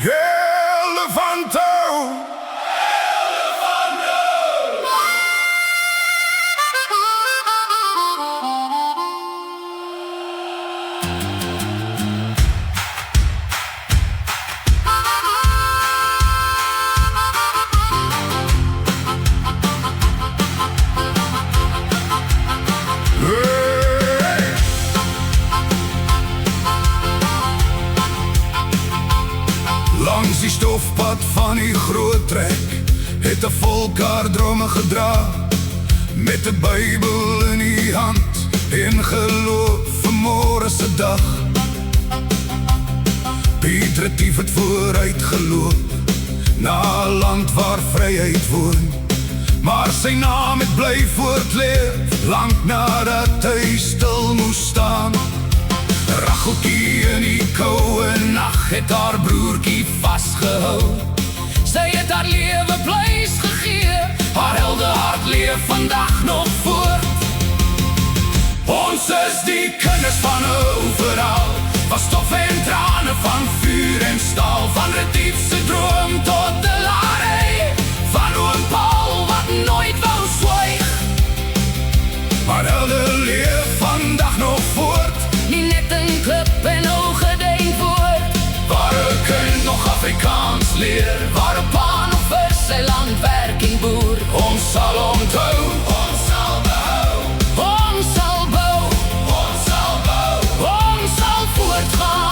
Elefanto! Langs die stofpad van die groot trek het 'n volk haar drome gedra, met 'n Bybel in die hand en geloof vir môre se dag. Piet Retief het vooruit geloop na 'n land waar vryheid woon, maar sy naam het bly voortleef lank nadat hy stil moes staan. Racheltjie in die koue nag het haar broertjie vasgehou. Sy het haar lewe blys gegee, haar helde hart leef vandag nog voort. Ons is die kinders van overal, van stof en trane, van vuur en staal, van Retief se droom tot de Larey, van oom Paul wat nooit wou swyg. Maar helde leef vandag nog voort, nie net in Klip en Oudtshoorn voort, waar 'n kind nog Afrikaans leer, waar 'n pa nog vir sy land werk en boer. ons sal onthou, ons sal behou, Ons sal bou, ons sal bou. ons sal voortgaan.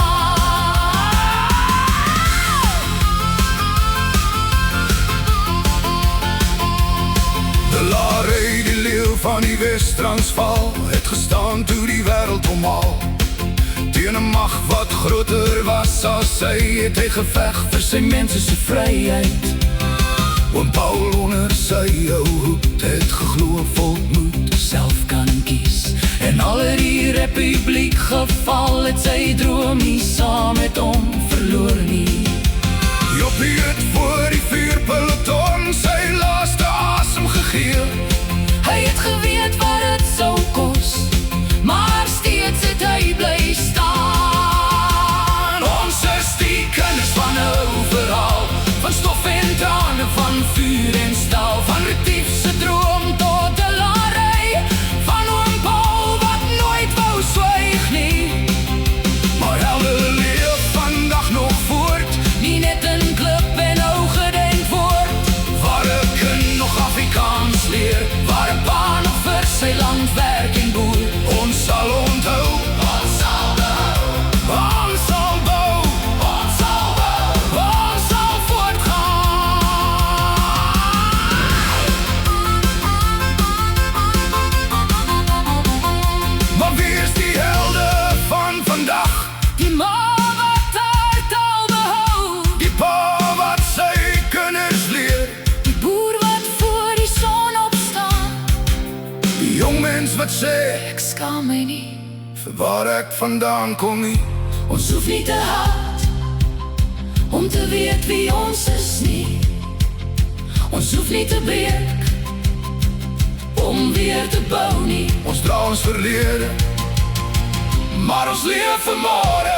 De Larey, die leeu van die Wes-Transvaal, het gestaan toe die wêreld omhaal. Teen 'n mag wat groter was as sy, het hy geveg vir sy mense se vryheid. Oom Paul onder sy ou hoed het geglo volk moet Self kan kies, en al het die republiek geval, het sy droom nie saam met hom verloor nie. Joppie het voor die vuurpeloton sy laaste asem gegee. Hy het geweet wat het sou kos, maar steeds het hy bly staan. Ons is die kinders van overal, Van stof en trane, van vuur en staal, van Retief se droom tot de Larey, van oom Paul wat nooit wou swyg nie. maar helde leef vandag nog voort, Nie net in Klip en Oudtshoorn voort, waar 'n kind nog Afrikaans leer, waar 'n pa nog vir sy land werk en boer. ons sal onthou, Ons sal behou, ons sal bou, ons sal bou, ons sal voortgaan. maar wie is die helde van vandag? Die ma wat haar taal behou, Die pa wat sy kinders leer, die boer wat voor die son opstaan. die jong mens wat sê, Ek skaam my nie, vir waar ek vandaan kom nie. ons hoef nie te haat om te weet wie ons is nie. Ons hoef nie te breek om weer te bou nie. Ons dra ons verlede, maar ons leef vir môre.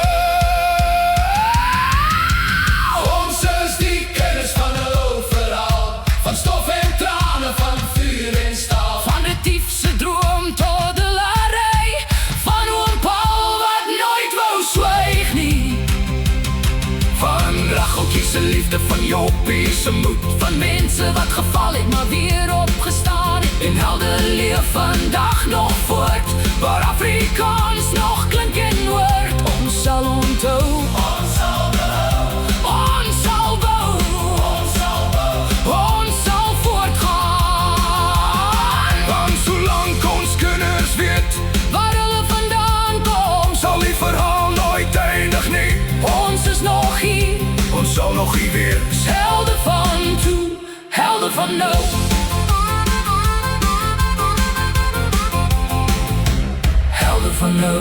Ons is die kinders van overal, van stof en trane, van vuur en staal, Van Retief se droom tot de Larey, van oom Paul wat nooit wou swyg nie. van Racheltjie se liefde, van Joppie se moed, Van mense wat geval het maar weer opgestaan het, en helde leef vandag nog voort, waar Afrikaans nog klink en hoort. Ons sal onthou, ons sal behou, ons sal bou, ons sal bou. ons sal voortgaan. Want solank ons kinders weet, Waar hulle vandaan kom, sal die verhaal nooit eindig nie. ons is nog hier, Ons sal nog hier wees. helden van toen, helden van nou. Helden van nou.